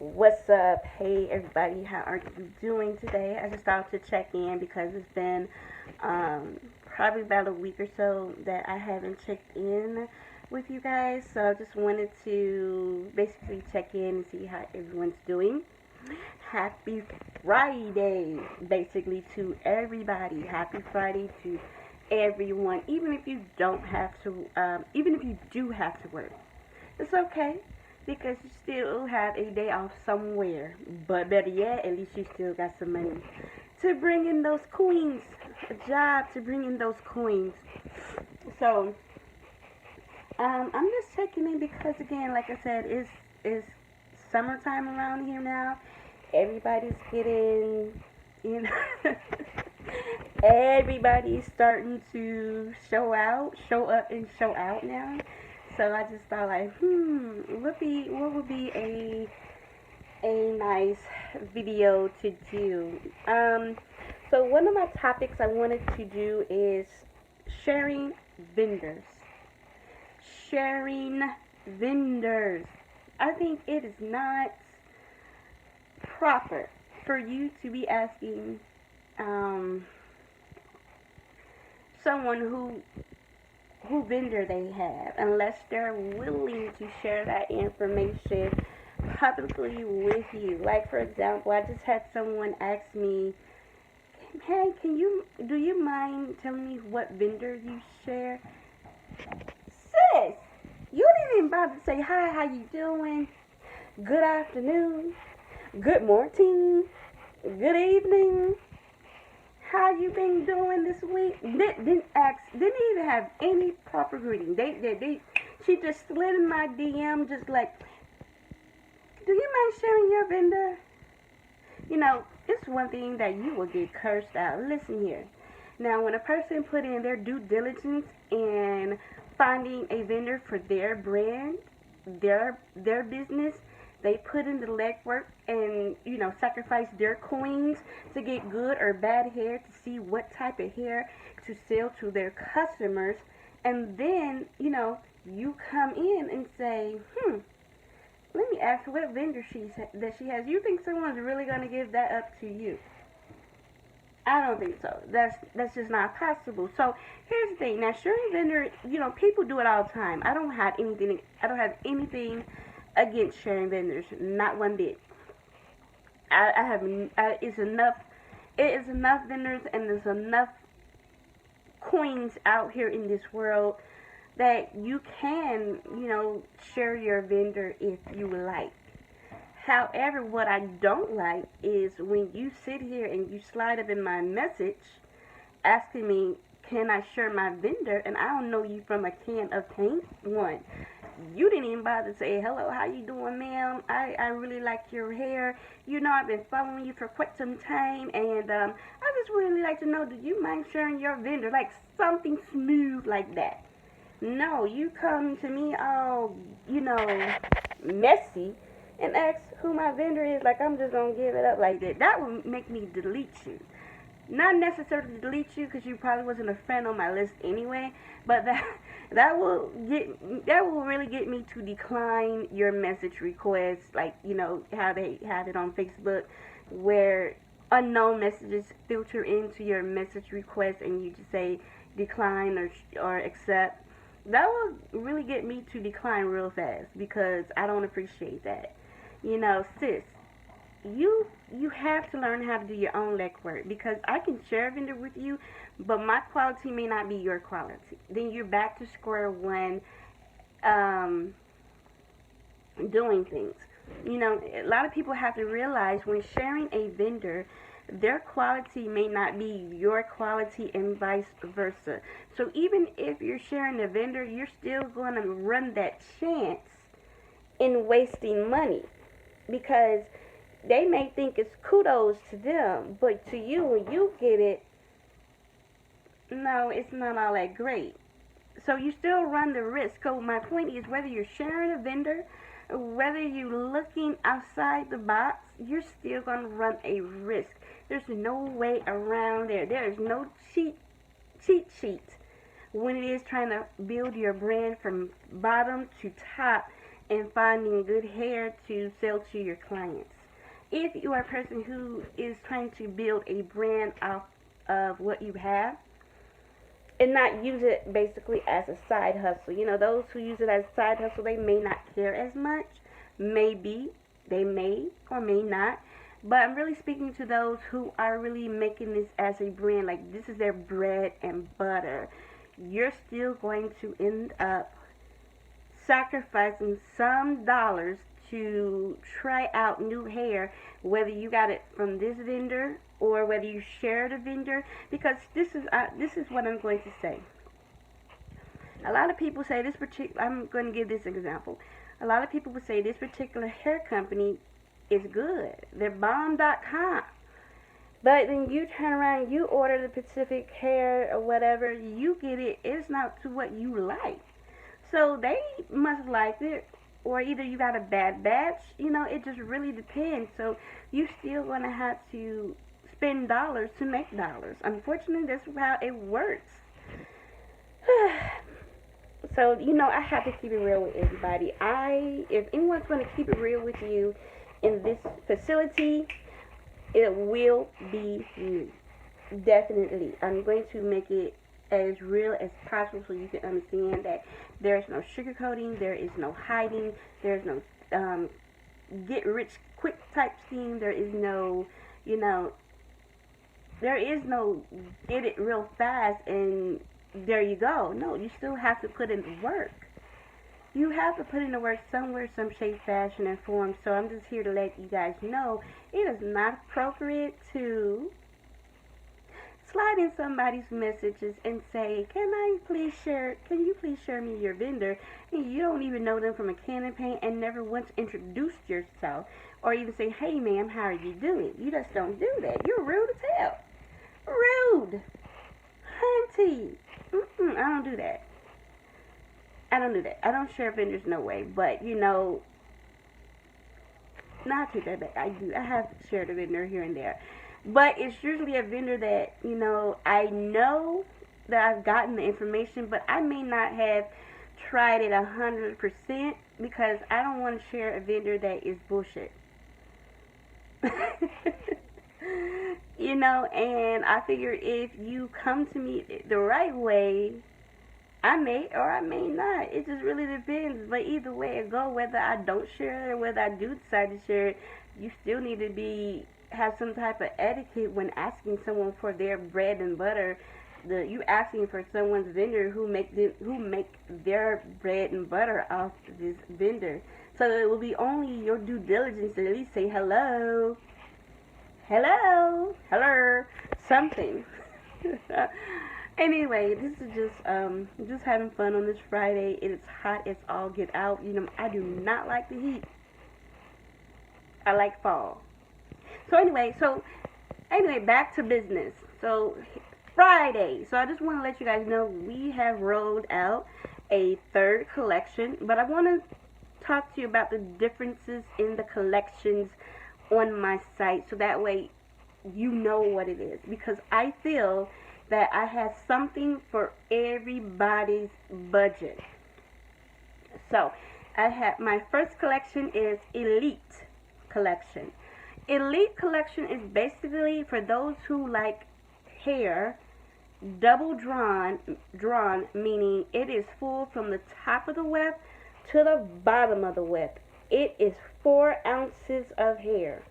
What's up? Hey everybody, how are you doing today? I just thought to check in because it's been probably about a week or so that I haven't checked in with you guys. So I just wanted to basically check in and see how everyone's doing. Happy Friday, basically, to everybody. Happy Friday to everyone. Even if you do have to work, it's okay because you still have a day off somewhere. But better yet, at least you still got some money to bring in those coins. A job to bring in those coins. So, I'm just checking in because again, like I said, it's summertime around here now. Everybody's getting, you know, everybody's starting to show up and show out now. So I just thought like, what would be a nice video to do? So one of my topics I wanted to do is sharing vendors. Sharing vendors. I think it is not proper for you to be asking um, someone who vendor they have unless they're willing to share that information publicly with you. Like for example, I just had someone ask me, "Hey, do you mind telling me what vendor you share?" Sis, you didn't even bother to say hi, how you doing? Good afternoon, good morning, good evening. How you been doing this week? Didn't even have any proper greeting. She just slid in my DM, just like, do you mind sharing your vendor? You know, it's one thing that you will get cursed out. Listen here. Now, when a person put in their due diligence in finding a vendor for their brand, their business, they put in the legwork and sacrifice their coins to get good or bad hair to see what type of hair to sell to their customers, and then you come in and say, let me ask what vendor that she has. You think someone's really gonna give that up to you? I don't think so. That's just not possible. So here's the thing. Now, sharing vendor, people do it all the time. I don't have anything. I don't have anything against sharing vendors. Not one bit. I have. It's enough. It is enough vendors, and there's enough coins out here in this world that you can, share your vendor if you would like. However, what I don't like is when you sit here and you slide up in my message asking me, can I share my vendor? And I don't know you from a can of paint. One, you didn't even bother to say, hello, how you doing, ma'am? I really like your hair. I've been following you for quite some time. And I just really like to know, do you mind sharing your vendor? Like something smooth like that. No, you come to me all, messy and ask who my vendor is, like I'm just gonna give it up like that. That would make me delete you. Not necessarily delete you because you probably wasn't a friend on my list anyway, but that will really get me to decline your message requests, like how they have it on Facebook, where unknown messages filter into your message request and you just say decline or accept. That will really get me to decline real fast because I don't appreciate that. Sis, you have to learn how to do your own legwork because I can share a vendor with you, but my quality may not be your quality. Then you're back to square one, um, doing things. A lot of people have to realize when sharing a vendor, their quality may not be your quality and vice versa. So even if you're sharing a vendor, you're still going to run that chance in wasting money because they may think it's kudos to them, but to you, when you get it, no, it's not all that great. So you still run the risk. So my point is, whether you're sharing a vendor, whether you're looking outside the box, you're still going to run a risk. There's no way around there. There is no cheat sheet when it is trying to build your brand from bottom to top and finding good hair to sell to your clients. If you are a person who is trying to build a brand off of what you have and not use it basically as a side hustle, those who use it as a side hustle, they may not care as much. Maybe they may or may not. But I'm really speaking to those who are really making this as a brand, like this is their bread and butter. You're still going to end up sacrificing some dollars to try out new hair, whether you got it from this vendor or whether you share the vendor. Because this is what I'm going to say. A lot of people say this particular. I'm going to give this example. A lot of people would say this particular hair company is good. They're bomb.com. But then you turn around, you order the Pacific hair or whatever, you get it. It's not to what you like. So they must like it, or either you got a bad batch. It just really depends. So you still gonna have to spend dollars to make dollars. Unfortunately, that's how it works. So I have to keep it real with everybody. If anyone's gonna keep it real with you in this facility, it will be me. Definitely. I'm going to make it as real as possible so you can understand that there is no sugarcoating, there is no hiding, there is no get rich quick type scheme, there is no, there is no get it real fast and there you go. No, you still have to put in the work. You have to put in the work somewhere, some shape, fashion, and form. So I'm just here to let you guys know it is not appropriate to slide in somebody's messages and say, can you please share me your vendor? And you don't even know them from a can of paint and never once introduced yourself. Or even say, hey ma'am, how are you doing? You just don't do that. You're rude as hell. Rude. Hunty. I don't do that. I don't do that. I don't share vendors, no way. But, not to that back. I do. I have shared a vendor here and there. But it's usually a vendor that, I know that I've gotten the information, but I may not have tried it 100% because I don't want to share a vendor that is bullshit. And I figure if you come to me the right way, I may or I may not. It just really depends. But either way it go, whether I don't share it or whether I do decide to share it, you still need to have some type of etiquette when asking someone for their bread and butter. You asking for someone's vendor who make their bread and butter off this vendor. So it will be only your due diligence to at least say hello, something. Anyway, this is just having fun on this Friday. It is hot as all get out. I do not like the heat. I like fall. So anyway, back to business. So Friday. So I just want to let you guys know we have rolled out a third collection, but I want to talk to you about the differences in the collections on my site, so that way you know what it is, because I feel that I have something for everybody's budget. So I have my first collection is Elite collection. Elite collection is basically for those who like hair double drawn, meaning it is full from the top of the weft to the bottom of the weft. It is 4 ounces of hair,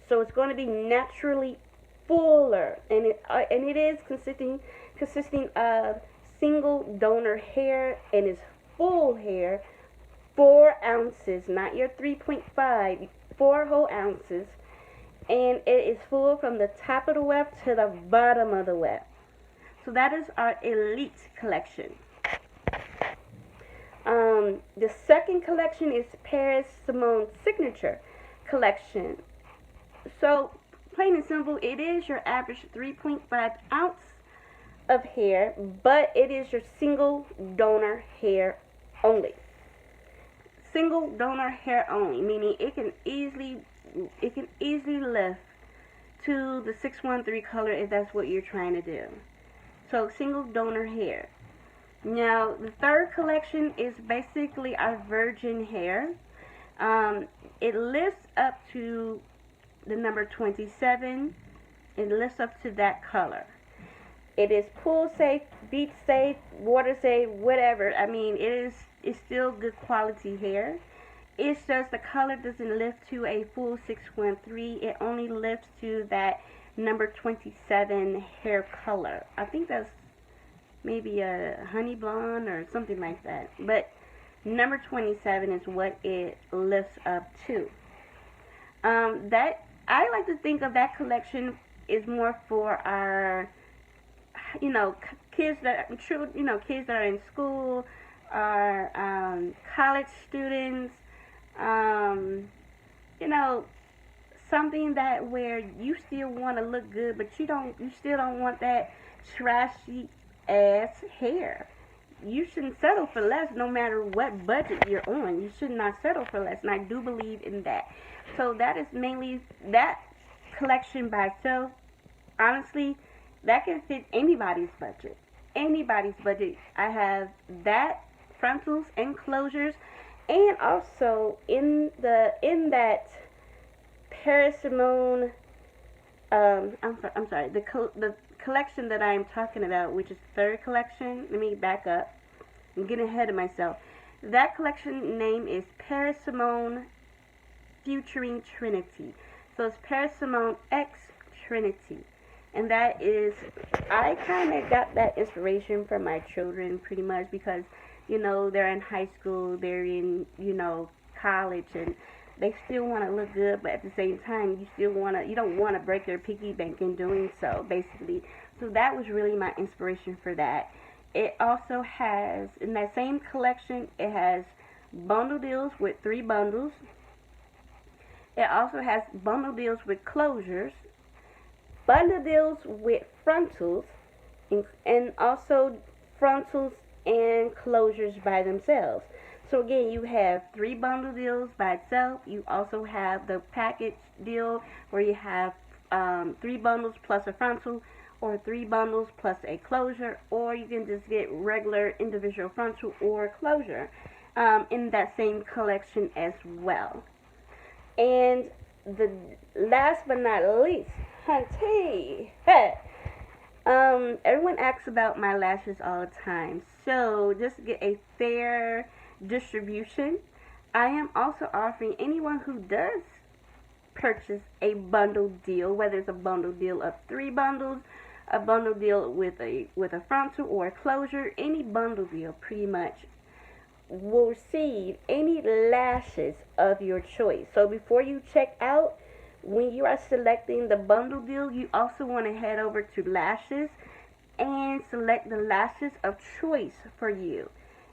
so it's going to be naturally fuller, and it is consisting of single donor hair, and is full hair, 4 ounces, not your 3.5, 4 whole ounces, and it is full from the top of the weft to the bottom of the weft. So that is our Elite collection. The second collection is Paris Simone Signature collection. So plain and simple, it is your average 3.5 ounce of hair, but it is your single donor hair only. Single donor hair only, meaning it can easily lift to the 613 color if that's what you're trying to do. So single donor hair. Now the third collection is basically our virgin hair. Um, it lifts up to the number 27. It lifts up to that color. It is pool safe, beach safe, water safe, whatever. I mean, it's still good quality hair. It's just the color doesn't lift to a full 613. It only lifts to that number 27 hair color. I think that's maybe a honey blonde or something like that. But number 27 is what it lifts up to. That I like to think of that collection is more for our, kids that kids that are in school, our college students, um, you know, something that where you still want to look good, but you still don't want that trashy ass hair. You shouldn't settle for less no matter what budget you're on. You should not settle for less, and I do believe in that. So that is mainly that collection by itself. Honestly, that can fit anybody's budget. Anybody's budget. I have that frontals and closures, and also in that Paris I'm sorry, the collection that I'm talking about, which is the third collection. Let me back up. I'm getting ahead of myself. That collection name is Paris featuring Trinity. So it's Paris X Trinity. And that is, I kind of got that inspiration from my children pretty much because, they're in high school, they're in, college, and they still want to look good, but at the same time, you don't want to break their piggy bank in doing so, basically. So that was really my inspiration for that. It also has, in that same collection, it has bundle deals with 3 bundles. It also has bundle deals with closures, bundle deals with frontals, and also frontals and closures by themselves. So again, you have 3 bundle deals by itself. You also have the package deal where you have 3 bundles plus a frontal, or 3 bundles plus a closure, or you can just get regular individual frontal or closure in that same collection as well. And the last but not least, hunty, everyone asks about my lashes all the time. So just to get a fair distribution, I am also offering anyone who does purchase a bundle deal, whether it's a bundle deal of 3 bundles, a bundle deal with a frontal or a closure, any bundle deal pretty much will receive any lashes of your choice. So before you check out, when you are selecting the bundle deal, you also want to head over to lashes and select the lashes of choice for you.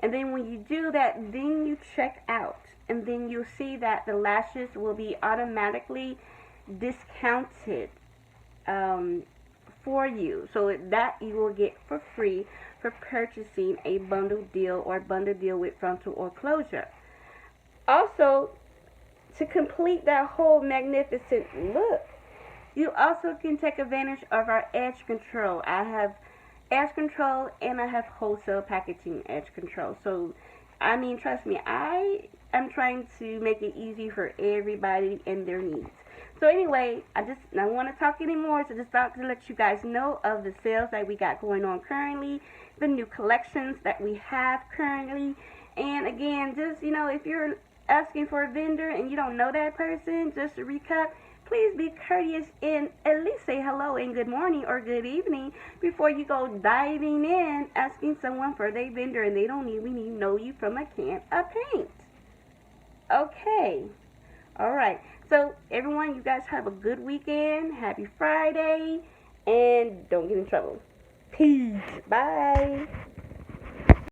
And then when you do that, then you check out. And then you'll see that the lashes will be automatically discounted for you. So that you will get for free for purchasing a bundle deal or bundle deal with frontal or closure. Also, to complete that whole magnificent look, you also can take advantage of our edge control. I have edge control and I have wholesale packaging edge control. So, I mean, trust me, I am trying to make it easy for everybody and their needs. So anyway, I don't want to talk anymore, so just thought to let you guys know of the sales that we got going on currently, the new collections that we have currently, and again, just, if you're asking for a vendor and you don't know that person, just to recap, please be courteous and at least say hello and good morning or good evening before you go diving in asking someone for their vendor and they don't even know you from a can of paint. Okay. All right. So, everyone, you guys have a good weekend. Happy Friday. And don't get in trouble. Peace. Bye.